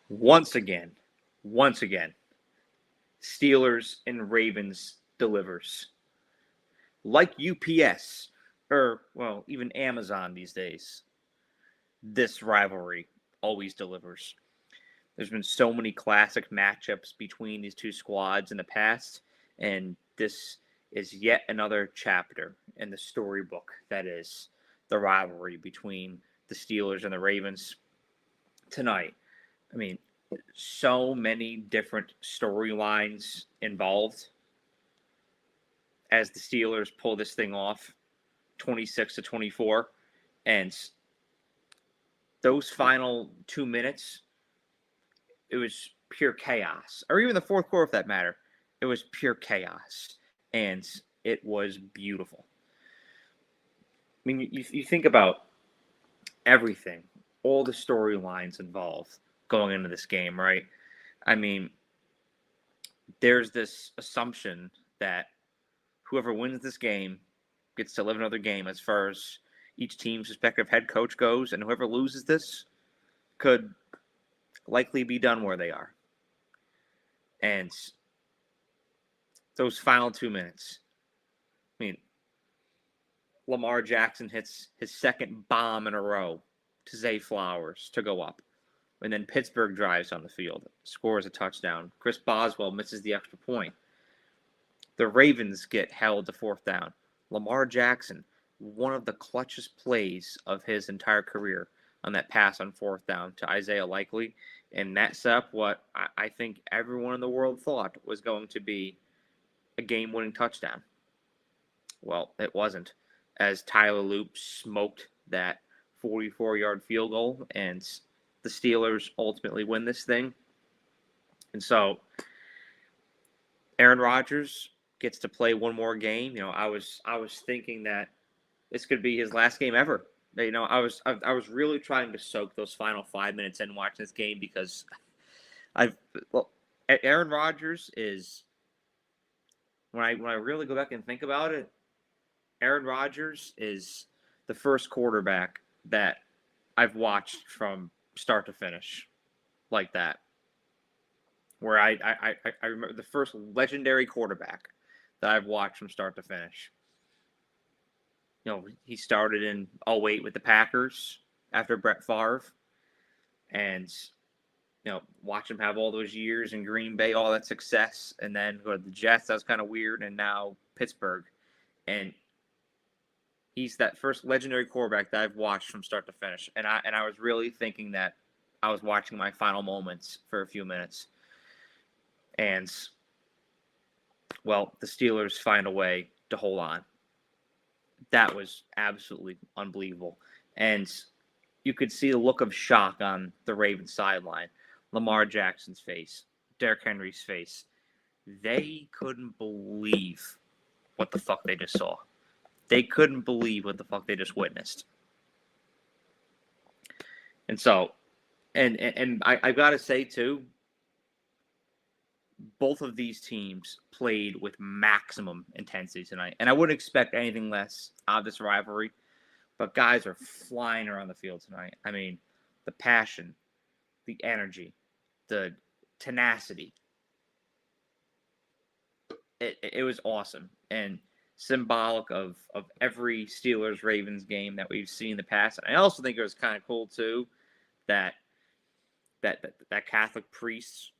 Once again, Steelers and Ravens delivers. Like UPS, or, well, even Amazon these days, this rivalry always delivers. There's been so many classic matchups between these two squads in the past, and this is yet another chapter in the storybook that is the rivalry between the Steelers and the Ravens tonight. I mean, so many different storylines involved as the Steelers pull this thing off 26-24, and those final 2 minutes, it was pure chaos. Or even the fourth quarter, for that matter, it was pure chaos, and it was beautiful. I mean, you think about everything, all the storylines involved going into this game, right? I mean, there's this assumption that whoever wins this game gets to live another game as far as each team's respective head coach goes, and whoever loses this could likely be done where they are. And those final 2 minutes, I mean, Lamar Jackson hits his second bomb in a row to Zay Flowers to go up. And then Pittsburgh drives on the field, scores a touchdown. Chris Boswell misses the extra point. The Ravens get held to fourth down. Lamar Jackson, one of the clutchest plays of his entire career on that pass on fourth down to Isaiah Likely. And that set up what I think everyone in the world thought was going to be a game-winning touchdown. Well, it wasn't, as Tyler Loop smoked that 44-yard field goal, and the Steelers ultimately win this thing. And so Aaron Rodgers gets to play one more game. You know, I was thinking that this could be his last game ever. You know, I was really trying to soak those final 5 minutes in watching this game, because Aaron Rodgers is, when I really go back and think about it, Aaron Rodgers is the first quarterback that I've watched from start to finish like that. Where I remember the first legendary quarterback that I've watched from start to finish. You know, he started in 2008 with the Packers after Brett Favre. And, you know, watch him have all those years in Green Bay, all that success, and then go to the Jets. That was kind of weird. And now Pittsburgh. And he's that first legendary quarterback that I've watched from start to finish. And I was really thinking that I was watching my final moments for a few minutes. And, well, the Steelers find a way to hold on. That was absolutely unbelievable. And you could see the look of shock on the Ravens sideline. Lamar Jackson's face, Derrick Henry's face. They couldn't believe what the fuck they just saw. They couldn't believe what the fuck they just witnessed. And so, and I got to say, too, both of these teams played with maximum intensity tonight. And I wouldn't expect anything less out of this rivalry. But guys are flying around the field tonight. I mean, the passion, the energy, the tenacity. It was awesome. And symbolic of every Steelers-Ravens game that we've seen in the past. And I also think it was kind of cool, too, that Catholic priest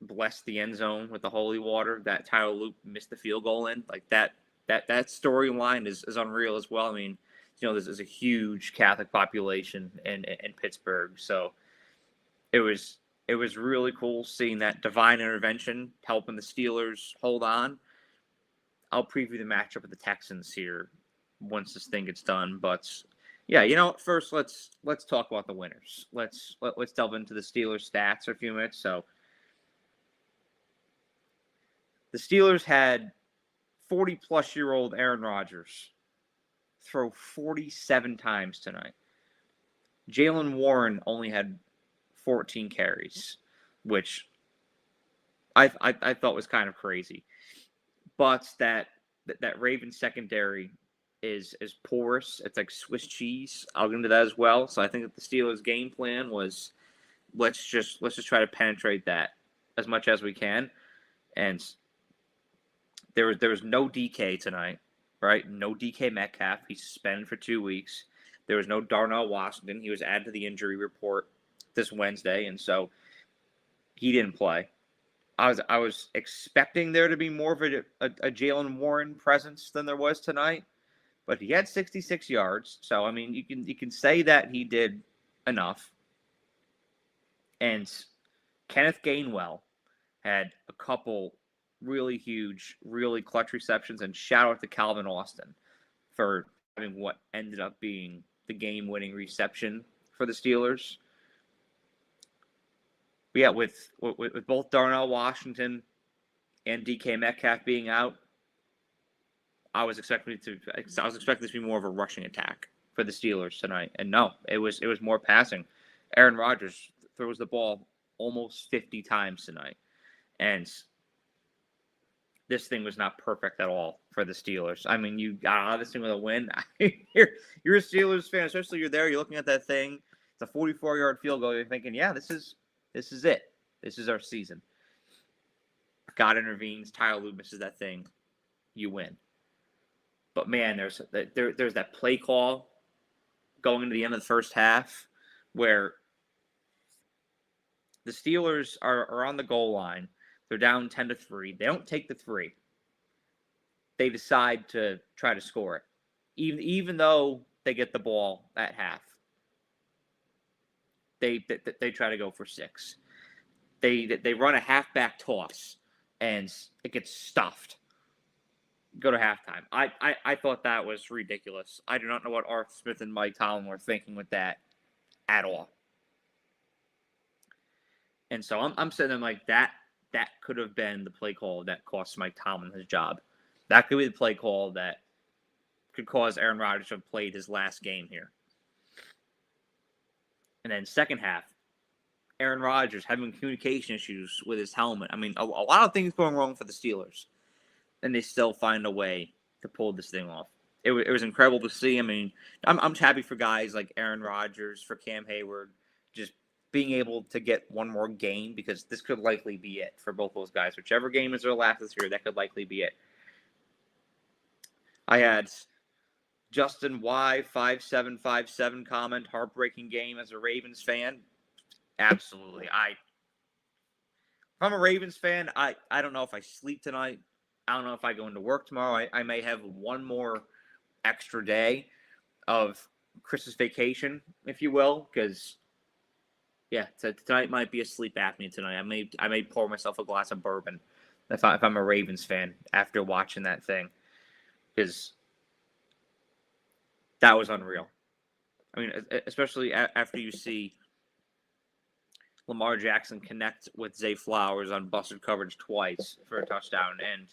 blessed the end zone with the holy water that Tyler Loop missed the field goal in. Like that storyline is unreal as well. I mean, you know, there's a huge Catholic population in Pittsburgh, so it was really cool seeing that divine intervention helping the Steelers hold on. I'll preview the matchup with the Texans here once this thing gets done, but yeah, you know, first let's talk about the winners. Let's delve into the Steelers stats for a few minutes. So the Steelers had 40-plus-year-old Aaron Rodgers throw 47 times tonight. Jaylen Warren only had 14 carries, which I thought was kind of crazy. But that Ravens secondary is porous. It's like Swiss cheese. I'll get into that as well. So I think that the Steelers' game plan was let's just try to penetrate that as much as we can. And there was no DK tonight, right? No DK Metcalf. He's suspended for 2 weeks. There was no Darnell Washington. He was added to the injury report this Wednesday, and so he didn't play. I was expecting there to be more of a Jalen Warren presence than there was tonight, but he had 66 yards. So I mean, you can say that he did enough. And Kenneth Gainwell had a couple really huge, really clutch receptions, and shout out to Calvin Austin for having what ended up being the game-winning reception for the Steelers. But yeah, with both Darnell Washington and DK Metcalf being out, I was expecting this to be more of a rushing attack for the Steelers tonight, and no, it was more passing. Aaron Rodgers throws the ball almost 50 times tonight, and this thing was not perfect at all for the Steelers. I mean, you got out of this thing with a win. You're a Steelers fan, especially you're there. You're looking at that thing. It's a 44-yard field goal. You're thinking, yeah, this is it. This is our season. God intervenes. Tyler Lue misses that thing. You win. But man, there's that play call going into the end of the first half where the Steelers are on the goal line. They're down 10-3. They don't take the 3. They decide to try to score it, even though they get the ball at half. They try to go for 6. They run a halfback toss, and it gets stuffed. Go to halftime. I thought that was ridiculous. I do not know what Arthur Smith and Mike Tomlin were thinking with that at all. And so I'm sitting there like that could have been the play call that cost Mike Tomlin his job. That could be the play call that could cause Aaron Rodgers to have played his last game here. And then second half, Aaron Rodgers having communication issues with his helmet. I mean, a lot of things going wrong for the Steelers. And they still find a way to pull this thing off. It was incredible to see. I mean, I'm happy for guys like Aaron Rodgers, for Cam Hayward, just being able to get one more game, because this could likely be it for both those guys. Whichever game is their last this year, that could likely be it. I had Justin Y5757 comment, heartbreaking game as a Ravens fan. Absolutely. If I'm a Ravens fan, I don't know if I sleep tonight. I don't know if I go into work tomorrow. I may have one more extra day of Christmas vacation, if you will, because yeah, tonight might be a sleep apnea tonight. I may pour myself a glass of bourbon if I'm a Ravens fan after watching that thing, because that was unreal. I mean, especially after you see Lamar Jackson connect with Zay Flowers on busted coverage twice for a touchdown, and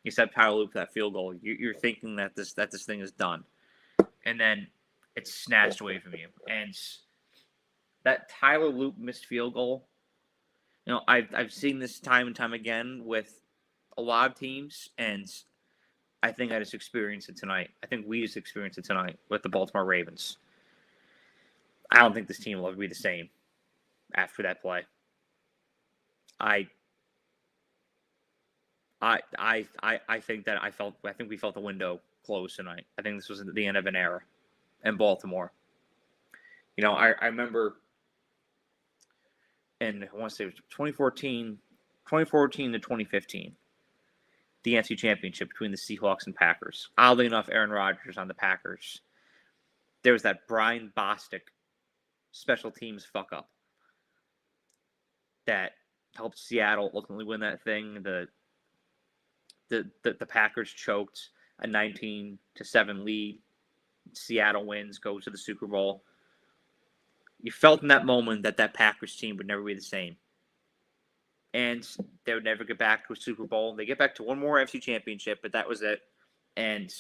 you said Tyler Lue for that field goal. You're thinking that this thing is done, and then it's snatched away from you. And that Tyler Lue missed field goal, you know, I've seen this time and time again with a lot of teams, and I think I just experienced it tonight. I think we just experienced it tonight with the Baltimore Ravens. I don't think this team will ever be the same after that play. I think we felt the window close tonight. I think this was the end of an era in Baltimore. You know, I remember in, I want to say it was 2014 to 2015, the NFC Championship between the Seahawks and Packers. Oddly enough, Aaron Rodgers on the Packers. There was that Brian Bostic special teams fuck up that helped Seattle ultimately win that thing. The Packers choked a 19-7 lead. Seattle wins, goes to the Super Bowl. You felt in that moment that Packers team would never be the same. And they would never get back to a Super Bowl. They get back to one more NFC Championship, but that was it. And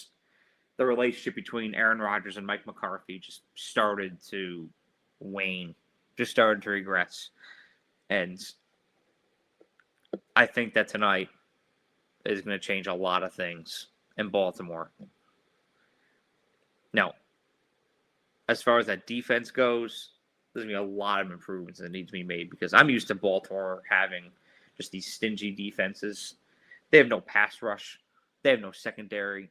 the relationship between Aaron Rodgers and Mike McCarthy just started to wane, just started to regress. And I think that tonight is going to change a lot of things in Baltimore. Now, as far as that defense goes, there's going to be a lot of improvements that need to be made because I'm used to Baltimore having just these stingy defenses. They have no pass rush. They have no secondary.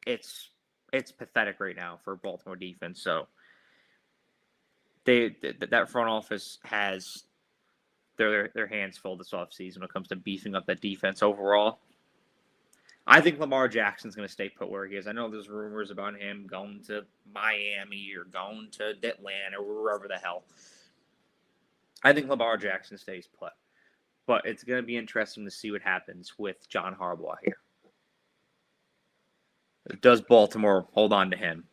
It's pathetic right now for Baltimore defense. So that front office has their hands full this offseason when it comes to beefing up that defense overall. I think Lamar Jackson's going to stay put where he is. I know there's rumors about him going to Miami or going to Atlanta or wherever the hell. I think Lamar Jackson stays put. But it's going to be interesting to see what happens with John Harbaugh here. Does Baltimore hold on to him?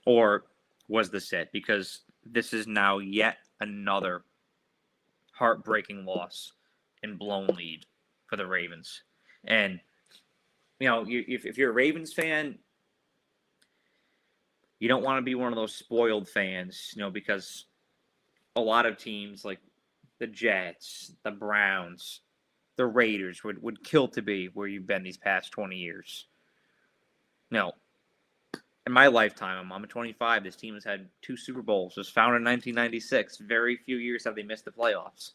Or was this it? Because this is now yet another heartbreaking loss and blown lead for the Ravens. And, you know, if you're a Ravens fan, you don't want to be one of those spoiled fans, you know, because a lot of teams like the Jets, the Browns, the Raiders would kill to be where you've been these past 20 years. No. In my lifetime, I'm 25. This team has had 2 Super Bowls. It was founded in 1996. Very few years have they missed the playoffs.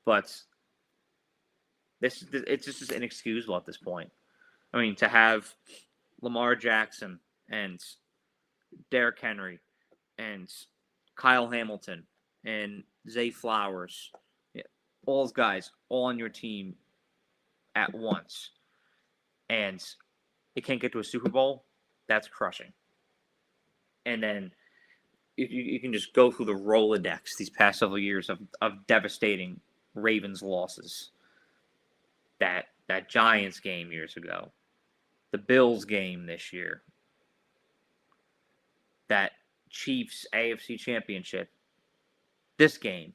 But it's just inexcusable at this point. I mean, to have Lamar Jackson and Derrick Henry and Kyle Hamilton and Zay Flowers, all those guys, all on your team at once, and it can't get to a Super Bowl, that's crushing. And then you can just go through the Rolodex these past several years of devastating Ravens losses. That Giants game years ago, the Bills game this year, that Chiefs AFC Championship, this game.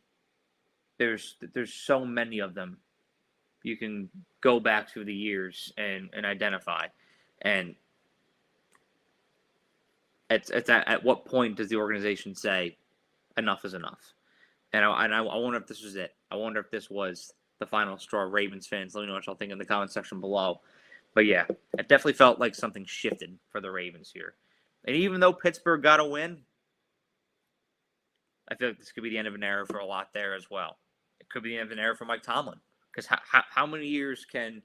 There's so many of them you can go back through the years and identify. And it's at what point does the organization say enough is enough? And I wonder if this was it. I wonder if this was the final straw. Ravens fans, let me know what y'all think in the comment section below. But yeah, it definitely felt like something shifted for the Ravens here. And even though Pittsburgh got a win, I feel like this could be the end of an era for a lot there as well. It could be the end of an era for Mike Tomlin. Because how many years can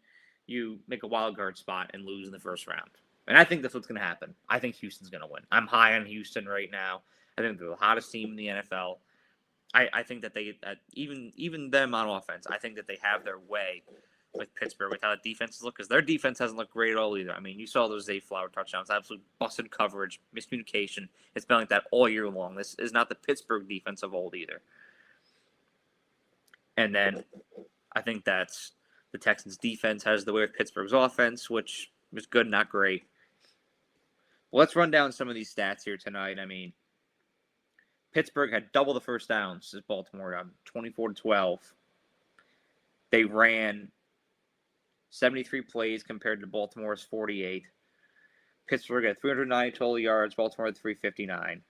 you make a wild card spot and lose in the first round? And I think that's what's going to happen. I think Houston's going to win. I'm high on Houston right now. I think they're the hottest team in the NFL. I think that they even them on offense, I think that they have their way with Pittsburgh with how the defenses look, because their defense hasn't looked great at all either. I mean, you saw those Zay Flower touchdowns, absolute busted coverage, miscommunication. It's been like that all year long. This is not the Pittsburgh defense of old either. And then I think that's the Texans' defense has the way with Pittsburgh's offense, which was good, not great. Well, let's run down some of these stats here tonight. I mean, Pittsburgh had double the first downs as Baltimore, 24-12. They ran 73 plays compared to Baltimore's 48. Pittsburgh had 390 total yards. Baltimore had 359.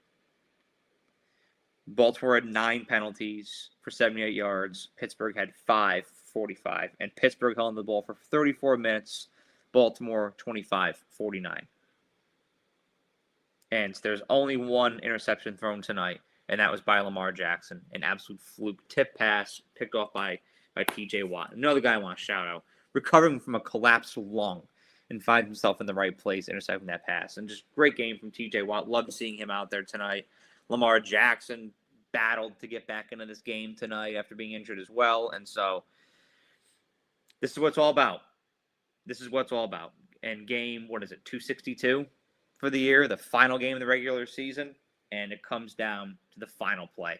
Baltimore had 9 penalties for 78 yards. Pittsburgh had 5 for 45. And Pittsburgh held on the ball for 34 minutes. Baltimore 25-49. And there's only one interception thrown tonight, and that was by Lamar Jackson. An absolute fluke tip pass picked off by T.J. Watt. Another guy I want to shout out. Recovering from a collapsed lung and finds himself in the right place, intercepting that pass. And just great game from T.J. Watt. Loved seeing him out there tonight. Lamar Jackson battled to get back into this game tonight after being injured as well. And so this is what it's all about. This is what it's all about. And game, 262 for the year, the final game of the regular season. And it comes down to the final play.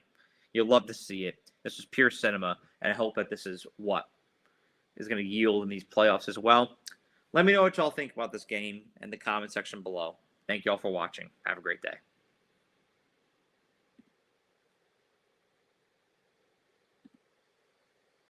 You'll love to see it. This is pure cinema. And I hope that this is what is going to yield in these playoffs as well. Let me know what y'all think about this game in the comment section below. Thank y'all for watching. Have a great day.